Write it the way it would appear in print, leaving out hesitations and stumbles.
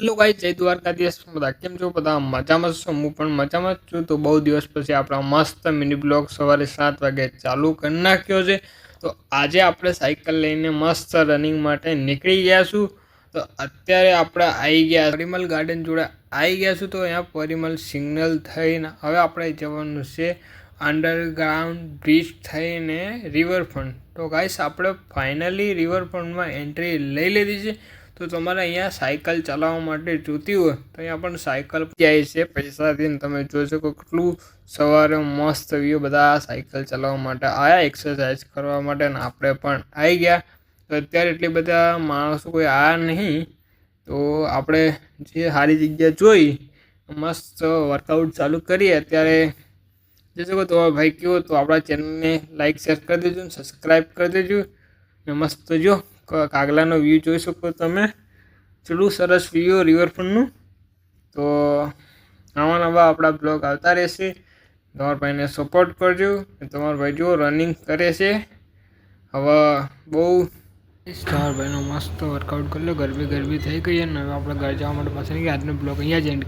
Hello guys, જય દ્વારકાધીશ. બધા કેમ છો? બધા મજામાં છો? હું પણ મજામાં જ છું. તો બહુ દિવસ પછી આપણા મસ્ત મિની બ્લોગ સવારે 7 વાગે ચાલુ કરી નાખ્યો છે. તો આજે આપણે સાયકલ લઈને મસ્ત રનિંગ માટે નીકળી ગયા છું. તો અત્યારે આપણે આવી ગયા પરિમલ ગાર્ડન જોડે આવી ગયા છું. તો અહીંયા પરિમલ સિગ્નલ થઈને હવે આપણે જવાનું છે અંડરગ્રાઉન્ડ બ્રિજ થઈને રિવરફ્રન્ટ. તો ગાઈસ, આપણે ફાઇનલી રિવરફ્રન્ટમાં એન્ટ્રી લઈ લીધી છે. તો તમારે અહીંયા સાયકલ ચલાવવા માટે જોતી હોય તો અહીંયા પણ સાયકલ જાય છે પૈસાથી. તમે જોઈ શકો કેટલું સવારે મસ્ત વ્યૂ. બધા સાયકલ ચલાવવા માટે આવ્યા, એક્સરસાઇઝ કરવા માટે, અને આપણે પણ આવી ગયા. તો અત્યારે એટલી બધા માણસો કોઈ આવ્યા નહીં. તો આપણે જે સારી જગ્યા જોઈ મસ્ત વર્કઆઉટ ચાલુ કરીએ. અત્યારે જોઈ શકો તો ભાઈ કેવો, તો આપણા ચેનલને લાઈક શેર કરી દેજો, સબસ્ક્રાઈબ કરી દેજો. ને મસ્ત જો કાગલાનો વ્યૂ જોઈ શકો તમે, કેટલું સરસ વ્યૂ રિવરફ્રન્ટનું. તો આવા નવા આપણા બ્લોગ આવતા રહેશે. તમારા ભાઈને સપોર્ટ કરજો. તમારા ભાઈ જો રનિંગ કરે છે હવે બહુ. તમારા ભાઈનો મસ્ત વર્કઆઉટ કરી લો. ગરમી થઈ ગઈ અને હવે આપણે ઘર જવા માટે પાછળ આજનો બ્લોગ અહીંયા જ એન્ડ